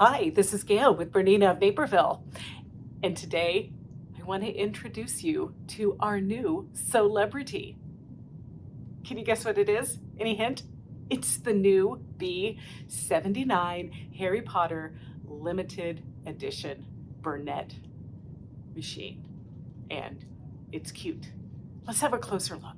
Hi, this is Gayle with BERNINA of Naperville. And today I want to introduce you to our new celebrity. Can you guess what it is? Any hint? It's the new B79 Harry Potter limited edition bernette machine. And it's cute. Let's have a closer look.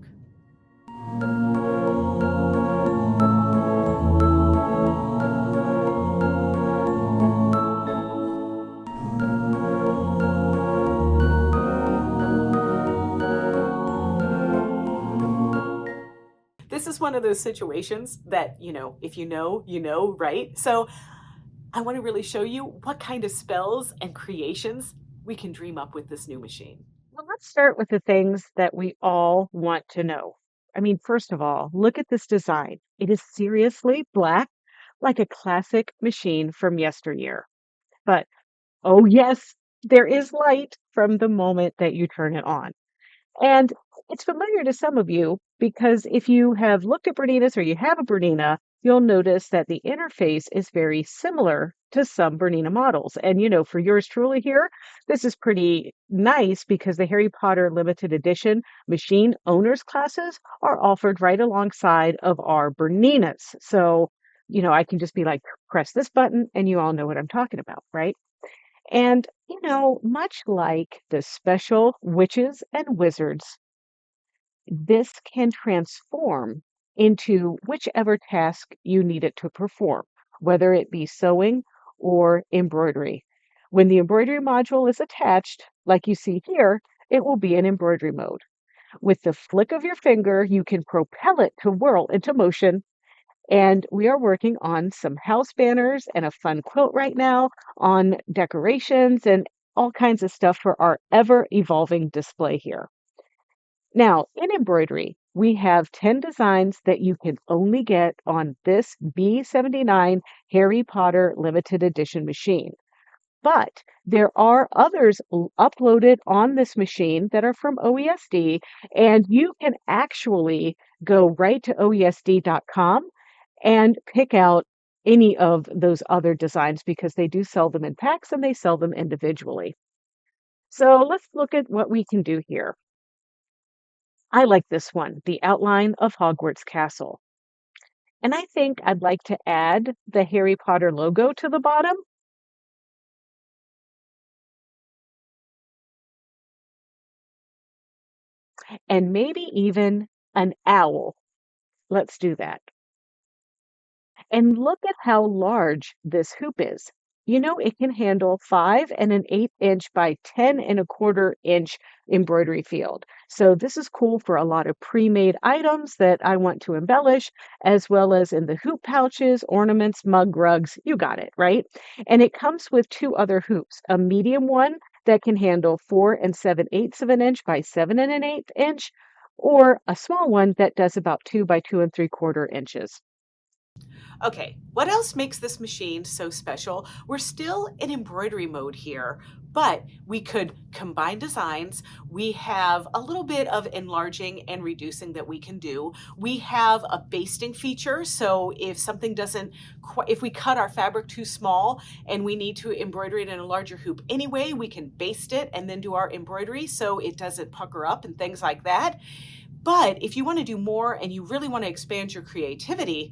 This is one of those situations that, if you know, you know, right? So I want to really show you what kind of spells and creations we can dream up with this new machine. Well, let's start with the things that we all want to know. I mean, first of all, look at this design. It is seriously black, like a classic machine from yesteryear. But oh, yes, there is light from the moment that you turn it on. And it's familiar to some of you because if you have looked at Berninas or you have a Bernina, you'll notice that the interface is very similar to some Bernina models. And, for yours truly here, this is pretty nice because the Harry Potter limited edition machine owners classes are offered right alongside of our Berninas. So, I can just be like, press this button and you all know what I'm talking about, right? And, much like the special witches and wizards, this can transform into whichever task you need it to perform, whether it be sewing or embroidery. When the embroidery module is attached, like you see here, it will be in embroidery mode. With the flick of your finger, you can propel it to whirl into motion, and we are working on some house banners and a fun quilt right now on decorations and all kinds of stuff for our ever evolving display here. Now, in embroidery, we have 10 designs that you can only get on this B79 Harry Potter limited edition machine. But there are others uploaded on this machine that are from OESD, and you can actually go right to OESD.com and pick out any of those other designs because they do sell them in packs and they sell them individually. So let's look at what we can do here. I like this one, the outline of Hogwarts Castle. And I think I'd like to add the Harry Potter logo to the bottom. And maybe even an owl. Let's do that. And look at how large this hoop is. It can handle 5 1/8 inch by 10 1/4 inch embroidery field. So this is cool for a lot of pre-made items that I want to embellish, as well as in the hoop pouches, ornaments, mug rugs. You got it, right? And it comes with two other hoops, a medium one that can handle 4 7/8 of an inch by 7 1/8 inch, or a small one that does about 2 by 2 3/4 inches. Okay, what else makes this machine so special? We're still in embroidery mode here, but we could combine designs. We have a little bit of enlarging and reducing that we can do. We have a basting feature, so if something doesn't, if we cut our fabric too small and we need to embroider it in a larger hoop anyway, we can baste it and then do our embroidery so it doesn't pucker up and things like that. But if you want to do more and you really want to expand your creativity,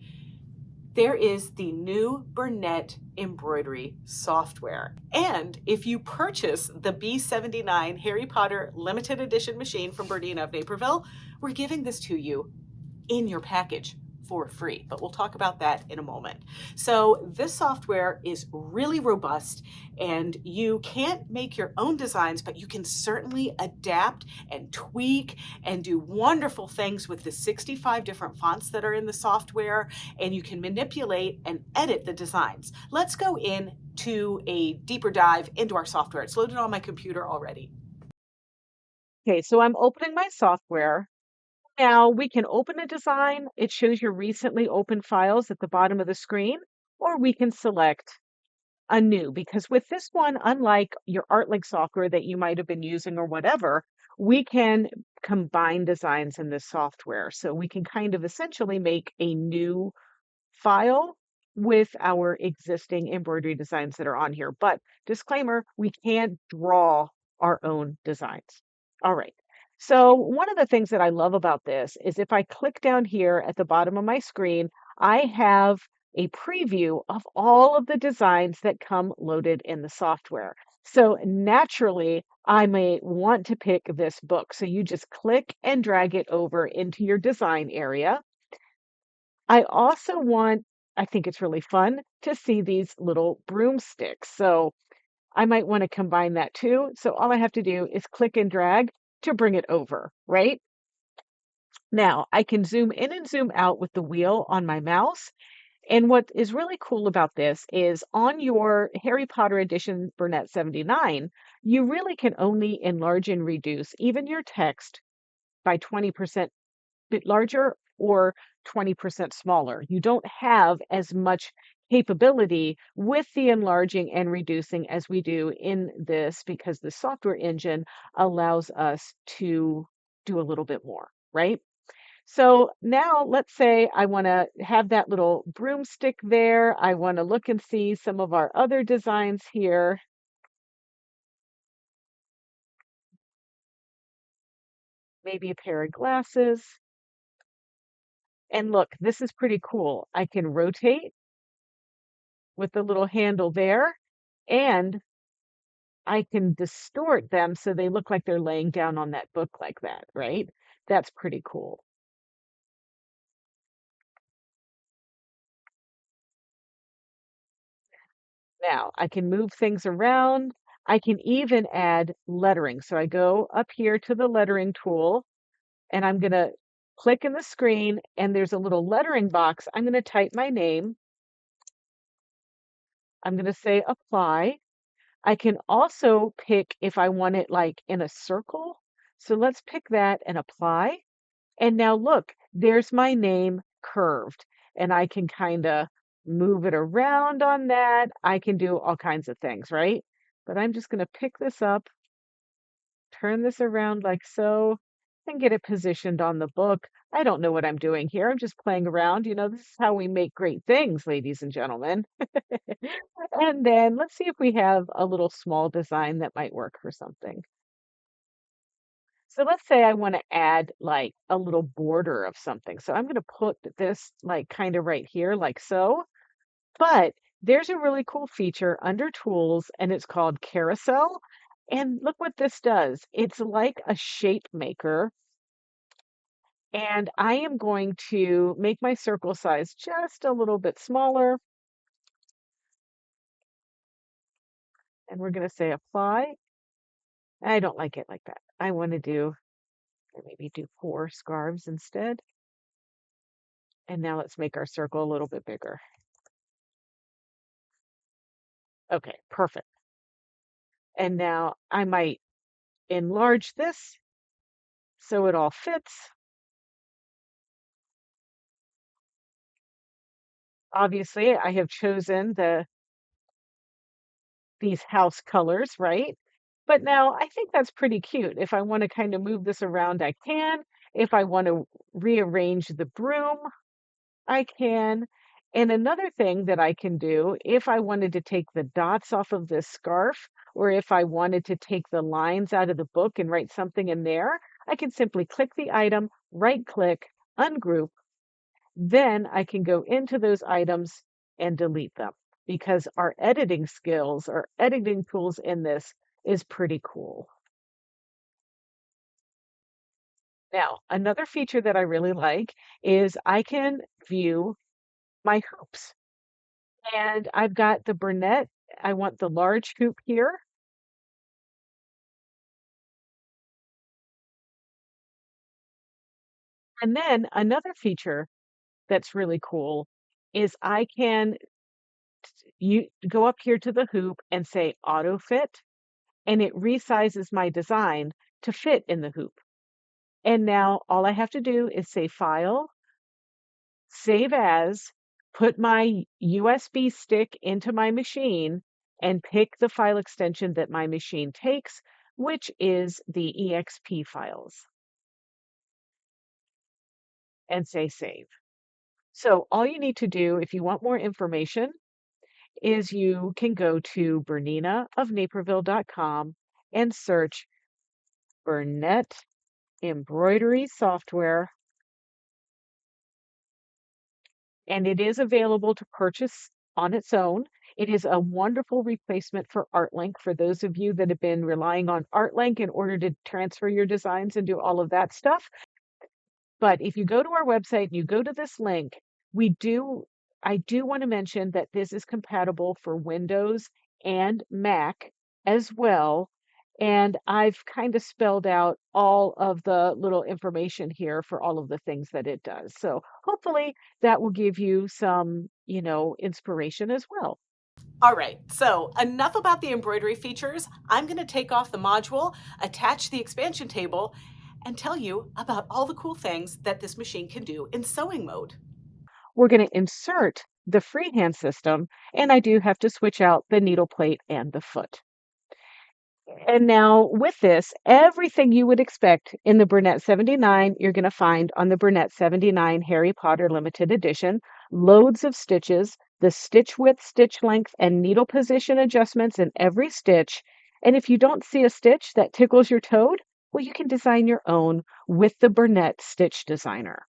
there is the new Bernette embroidery software. And if you purchase the B79 Harry Potter limited edition machine from BERNINA of Naperville, we're giving this to you in your package for free, but we'll talk about that in a moment. So this software is really robust and you can't make your own designs, but you can certainly adapt and tweak and do wonderful things with the 65 different fonts that are in the software, and you can manipulate and edit the designs. Let's go into a deeper dive into our software. It's loaded on my computer already. Okay, so I'm opening my software. Now we can open a design. It shows your recently opened files at the bottom of the screen, or we can select a new, because with this one, unlike your ArtLink software that you might have been using or whatever, we can combine designs in this software. So we can kind of essentially make a new file with our existing embroidery designs that are on here. But disclaimer, we can't draw our own designs. All right. So one of the things that I love about this is if I click down here at the bottom of my screen, I have a preview of all of the designs that come loaded in the software. So naturally, I may want to pick this book. So you just click and drag it over into your design area. I also want, I think it's really fun to see these little broomsticks. So I might want to combine that too. So all I have to do is click and drag to bring it over, right? Now I can zoom in and zoom out with the wheel on my mouse. And what is really cool about this is on your Harry Potter edition Burnett 79, you really can only enlarge and reduce even your text by 20% bit larger or 20% smaller. You don't have as much capability with the enlarging and reducing as we do in this because the software engine allows us to do a little bit more, right? So now let's say I want to have that little broomstick there. I want to look and see some of our other designs here. Maybe a pair of glasses. And look, this is pretty cool. I can rotate with the little handle there, and I can distort them so they look like they're laying down on that book like that, right? That's pretty cool. Now, I can move things around. I can even add lettering. So I go up here to the lettering tool, and I'm going to click in the screen, and there's a little lettering box. I'm going to type my name. I'm going to say apply. I can also pick if I want it like in a circle. So let's pick that and apply. And now look, there's my name curved, and I can kind of move it around on that. I can do all kinds of things, right? But I'm just going to pick this up, turn this around like so, and get it positioned on the book. I don't know what I'm doing here. I'm just playing around. You know, this is how we make great things, ladies and gentlemen. And then let's see if we have a little small design that might work for something. So let's say I want to add like a little border of something. So I'm going to put this like kind of right here, like so. But there's a really cool feature under tools and it's called carousel. And look what this does. It's like a shape maker. And I am going to make my circle size just a little bit smaller. And we're going to say apply. I don't like it like that. I want to do, or maybe do 4 scarves instead. And now let's make our circle a little bit bigger. Okay, perfect. And now I might enlarge this so it all fits. Obviously, I have chosen these house colors, right? But now I think that's pretty cute. If I want to kind of move this around, I can. If I want to rearrange the broom, I can. And another thing that I can do, if I wanted to take the dots off of this scarf, or if I wanted to take the lines out of the book and write something in there, I can simply click the item, right click, ungroup, then I can go into those items and delete them because our editing skills, our editing tools in this is pretty cool. Now, another feature that I really like is I can view my hoops. And I've got the bernette. I want the large hoop here. And then another feature that's really cool is I can you go up here to the hoop and say auto fit, and it resizes my design to fit in the hoop. And now all I have to do is say file, save as, put my USB stick into my machine, and pick the file extension that my machine takes, which is the EXP files, and say save. So all you need to do if you want more information is you can go to berninaofnaperville.com and search Bernette embroidery software, and it is available to purchase on its own. It is a wonderful replacement for ArtLink for those of you that have been relying on ArtLink in order to transfer your designs and do all of that stuff. But if you go to our website and you go to this link, we do I do want to mention that this is compatible for Windows and Mac as well. And I've kind of spelled out all of the little information here for all of the things that it does. So hopefully that will give you some, inspiration as well. All right, so enough about the embroidery features. I'm going to take off the module, attach the expansion table, and tell you about all the cool things that this machine can do in sewing mode. We're going to insert the freehand system, and I do have to switch out the needle plate and the foot. And now with this, everything you would expect in the Bernette 79, you're going to find on the Bernette 79 Harry Potter limited edition. Loads of stitches, the stitch width, stitch length, and needle position adjustments in every stitch. And if you don't see a stitch that tickles your toad, well, you can design your own with the Bernette Stitch Designer.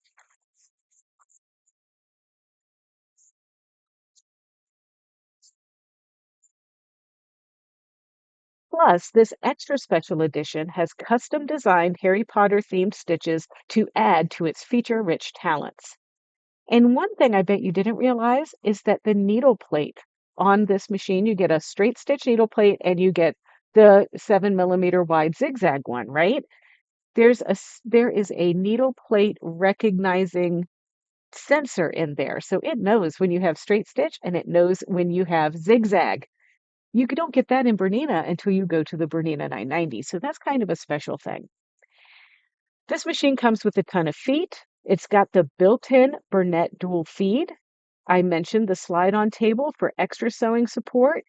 Plus, this extra special edition has custom designed Harry Potter themed stitches to add to its feature rich talents. And one thing I bet you didn't realize is that the needle plate on this machine, you get a straight stitch needle plate and you get the 7 millimeter wide zigzag one, right? There is a needle plate recognizing sensor in there. So it knows when you have straight stitch and it knows when you have zigzag. You don't get that in Bernina until you go to the Bernina 990. So that's kind of a special thing. This machine comes with a ton of feet. It's got the built-in Bernette dual feed. I mentioned the slide-on table for extra sewing support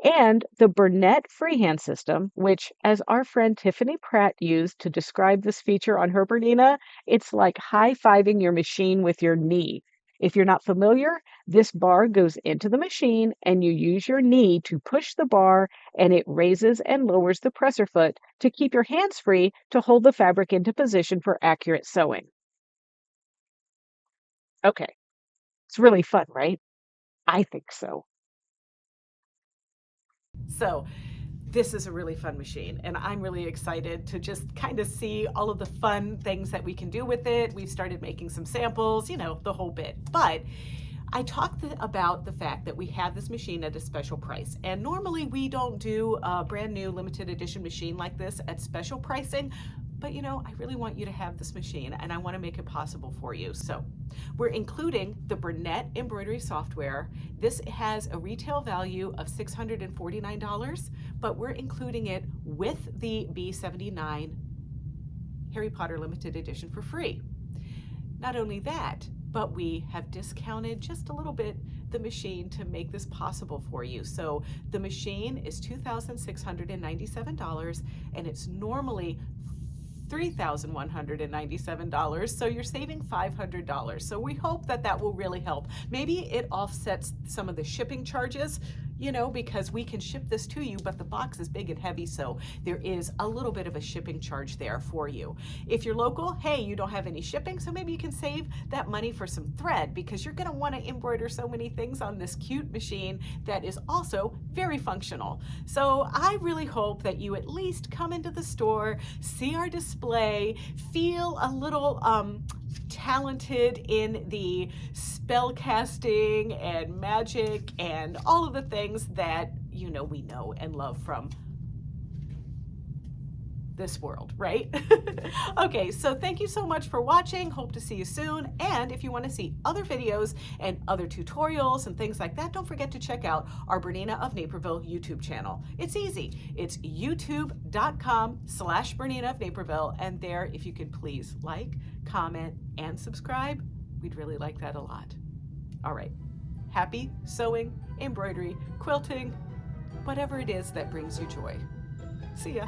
and the Bernette freehand system, which, as our friend Tiffany Pratt used to describe this feature on her Bernina, it's like high-fiving your machine with your knee. If you're not familiar, this bar goes into the machine and you use your knee to push the bar and it raises and lowers the presser foot to keep your hands free to hold the fabric into position for accurate sewing. Okay, it's really fun, right? I think so. So, this is a really fun machine, and I'm really excited to just kind of see all of the fun things that we can do with it. We've started making some samples, the whole bit. But I talked about the fact that we have this machine at a special price, and normally we don't do a brand new limited edition machine like this at special pricing, but I really want you to have this machine and I want to make it possible for you. So we're including the Bernette embroidery software. This has a retail value of $649, but we're including it with the B79 Harry Potter limited edition for free. Not only that, but we have discounted just a little bit the machine to make this possible for you. So the machine is $2,697 and it's normally $3,197, so you're saving $500. So we hope that that will really help. Maybe it offsets some of the shipping charges, because we can ship this to you, but the box is big and heavy, so there is a little bit of a shipping charge there for you. If you're local, hey, you don't have any shipping, so maybe you can save that money for some thread, because you're gonna wanna embroider so many things on this cute machine that is also very functional. So I really hope that you at least come into the store, see our display, feel a little talented in the spell casting and magic and all of the things that we know and love from this world, right? Okay, so thank you so much for watching. Hope to see you soon. And if you want to see other videos and other tutorials and things like that, don't forget to check out our Bernina of Naperville YouTube channel. It's easy. It's youtube.com/Bernina of Naperville. And there, if you could please like, comment, and subscribe, we'd really like that a lot. All right. Happy sewing, embroidery, quilting, whatever it is that brings you joy. See ya.